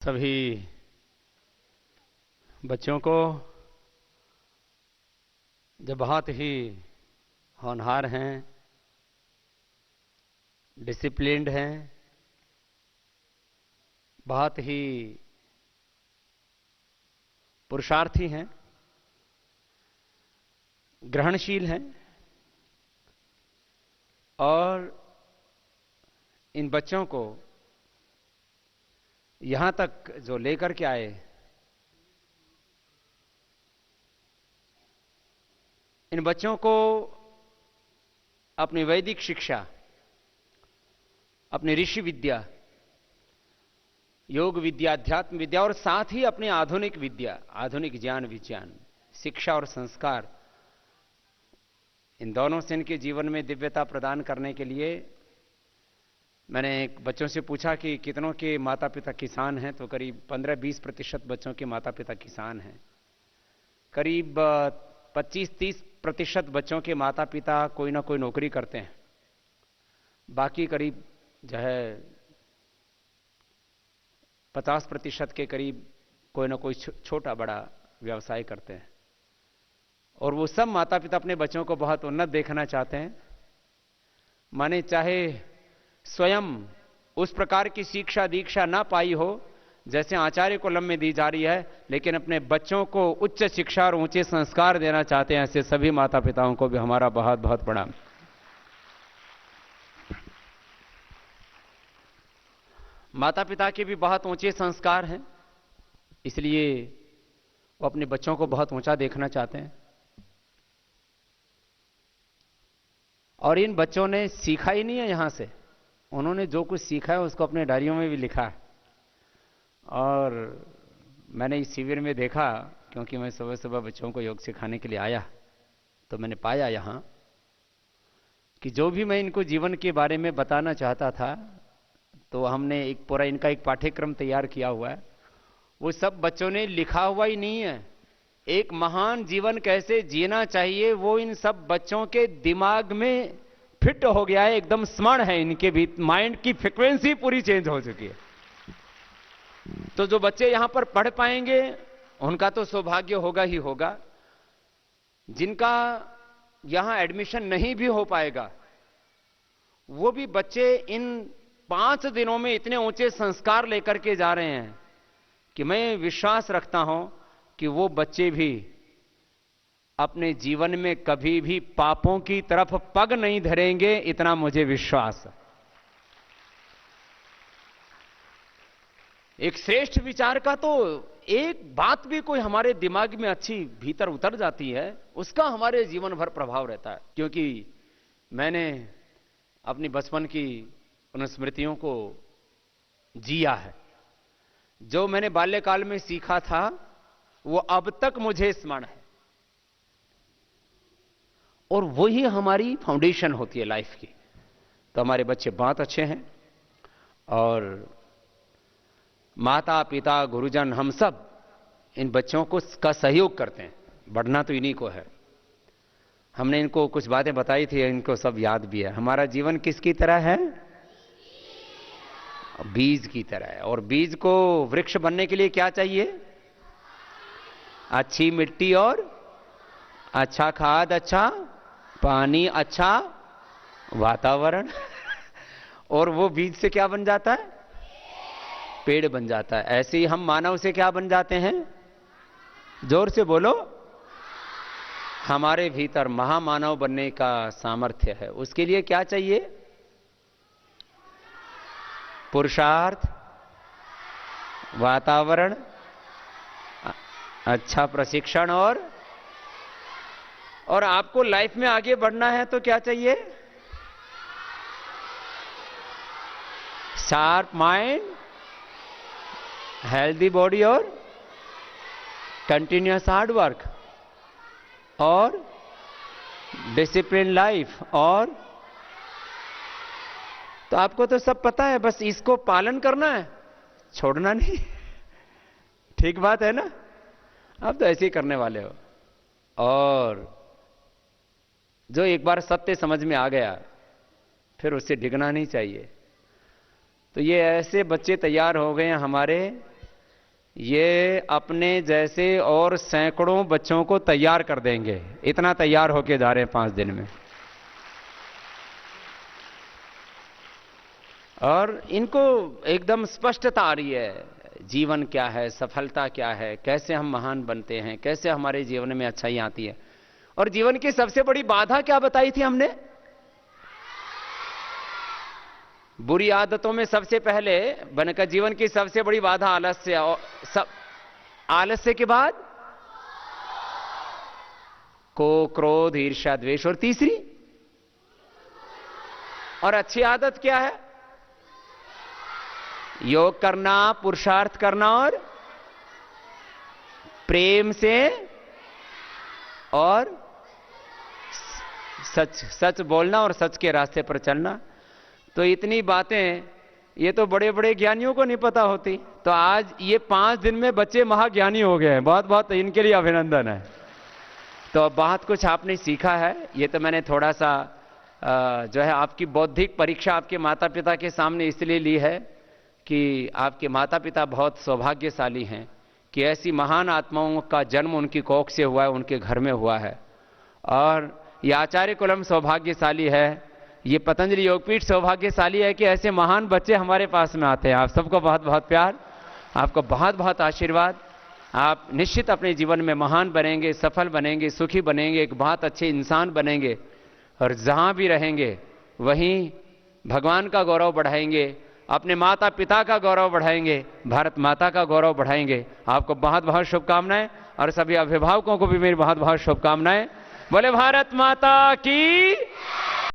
सभी बच्चों को जो बहुत ही होनहार हैं, डिसिप्लिन्ड हैं, बहुत ही पुरुषार्थी हैं, ग्रहणशील हैं और इन बच्चों को यहां तक जो लेकर के आए, इन बच्चों को अपनी वैदिक शिक्षा, अपनी ऋषि विद्या, योग विद्या, अध्यात्म विद्या और साथ ही अपनी आधुनिक विद्या, आधुनिक ज्ञान विज्ञान, शिक्षा और संस्कार, इन दोनों से इनके जीवन में दिव्यता प्रदान करने के लिए मैंने बच्चों से पूछा कि कितनों के माता पिता किसान हैं, तो करीब 15-20% बच्चों के माता पिता किसान हैं। करीब 25-30% बच्चों के माता पिता कोई ना कोई नौकरी करते हैं। बाकी करीब जो है 50% के करीब कोई ना कोई छोटा बड़ा व्यवसाय करते हैं। और वो सब माता पिता अपने बच्चों को बहुत उन्नत देखना चाहते हैं। माने चाहे स्वयं उस प्रकार की शिक्षा दीक्षा ना पाई हो जैसे आचार्य कुलम में दी जा रही है, लेकिन अपने बच्चों को उच्च शिक्षा और ऊंचे संस्कार देना चाहते हैं। ऐसे सभी माता पिताओं को भी हमारा बहुत बहुत प्रणाम। माता पिता के भी बहुत ऊंचे संस्कार हैं, इसलिए वो अपने बच्चों को बहुत ऊंचा देखना चाहते हैं। और इन बच्चों ने सीखा ही नहीं है यहां से, उन्होंने जो कुछ सीखा है उसको अपने डायरियों में भी लिखा है। और मैंने इस शिविर में देखा, क्योंकि मैं सुबह सुबह बच्चों को योग सिखाने के लिए आया, तो मैंने पाया यहां कि जो भी मैं इनको जीवन के बारे में बताना चाहता था, तो हमने एक पूरा इनका एक पाठ्यक्रम तैयार किया हुआ है। वो सब बच्चों ने लिखा हुआ ही नहीं है। एक महान जीवन कैसे जीना चाहिए वो इन सब बच्चों के दिमाग में फिट हो गया है, एकदम स्मरण है इनके भी, माइंड की फ्रीक्वेंसी पूरी चेंज हो चुकी है। तो जो बच्चे यहां पर पढ़ पाएंगे उनका तो सौभाग्य होगा ही होगा। जिनका यहां एडमिशन नहीं भी हो पाएगा, वो भी बच्चे इन 5 दिनों में इतने ऊंचे संस्कार लेकर के जा रहे हैं कि मैं विश्वास रखता हूं कि वो बच्चे भी अपने जीवन में कभी भी पापों की तरफ पग नहीं धरेंगे, इतना मुझे विश्वास है। एक श्रेष्ठ विचार का तो एक बात भी कोई हमारे दिमाग में अच्छी भीतर उतर जाती है, उसका हमारे जीवन भर प्रभाव रहता है। क्योंकि मैंने अपनी बचपन की उन स्मृतियों को जिया है। जो मैंने बाल्यकाल में सीखा था वो अब तक मुझे स्मरण है, और वही हमारी फाउंडेशन होती है लाइफ की। तो हमारे बच्चे बहुत अच्छे हैं और माता पिता गुरुजन हम सब इन बच्चों को का सहयोग करते हैं। बढ़ना तो इन्हीं को है। हमने इनको कुछ बातें बताई थी, इनको सब याद भी है। हमारा जीवन किसकी तरह है? बीज की तरह है। और बीज को वृक्ष बनने के लिए क्या चाहिए? अच्छी मिट्टी और अच्छा खाद, अच्छा पानी, अच्छा वातावरण। और वो बीज से क्या बन जाता है? पेड़ बन जाता है। ऐसे ही हम मानव से क्या बन जाते हैं? जोर से बोलो। हमारे भीतर महामानव बनने का सामर्थ्य है। उसके लिए क्या चाहिए? पुरुषार्थ, वातावरण, अच्छा प्रशिक्षण और आपको लाइफ में आगे बढ़ना है तो क्या चाहिए? शार्प माइंड, हेल्दी बॉडी और कंटिन्यूअस हार्ड वर्क और डिसिप्लिन लाइफ। और तो आपको तो सब पता है, बस इसको पालन करना है, छोड़ना नहीं। ठीक बात है ना? आप तो ऐसे ही करने वाले हो। और जो एक बार सत्य समझ में आ गया फिर उससे डिगना नहीं चाहिए। तो ये ऐसे बच्चे तैयार हो गए हैं हमारे ये अपने जैसे और सैकड़ों बच्चों को तैयार कर देंगे। इतना तैयार होके जा रहे हैं 5 दिन में। और इनको एकदम स्पष्टता आ रही है, जीवन क्या है, सफलता क्या है, कैसे हम महान बनते हैं, कैसे हमारे जीवन में अच्छाई आती है। और जीवन की सबसे बड़ी बाधा क्या बताई थी हमने? बुरी आदतों में सबसे पहले बनकर जीवन की सबसे बड़ी बाधा आलस्य, और आलस्य के बाद को क्रोध ईर्ष्या द्वेष, और तीसरी और अच्छी आदत क्या है? योग करना, पुरुषार्थ करना और प्रेम से और सच सच बोलना और सच के रास्ते पर चलना। तो इतनी बातें ये तो बड़े बड़े ज्ञानियों को नहीं पता होती। तो आज ये 5 दिन में बच्चे महाज्ञानी हो गए हैं। बहुत बहुत इनके लिए अभिनंदन है। तो बहुत कुछ आपने सीखा है। ये तो मैंने थोड़ा सा जो है आपकी बौद्धिक परीक्षा आपके माता पिता के सामने इसलिए ली है कि आपके माता पिता बहुत सौभाग्यशाली हैं कि ऐसी महान आत्माओं का जन्म उनकी कोख से हुआ है, उनके घर में हुआ है। और ये आचार्य कुलम सौभाग्यशाली है, ये पतंजलि योगपीठ सौभाग्यशाली है कि ऐसे महान बच्चे हमारे पास में आते हैं। आप सबको बहुत बहुत प्यार, आपको बहुत बहुत आशीर्वाद। आप निश्चित अपने जीवन में महान बनेंगे, सफल बनेंगे, सुखी बनेंगे, एक बहुत अच्छे इंसान बनेंगे। और जहां भी रहेंगे वहीं भगवान का गौरव बढ़ाएंगे, अपने माता पिता का गौरव बढ़ाएंगे, भारत माता का गौरव बढ़ाएंगे। आपको बहुत बहुत शुभकामनाएं, और सभी अभिभावकों को भी मेरी बहुत बहुत शुभकामनाएं। बोले भारत माता की।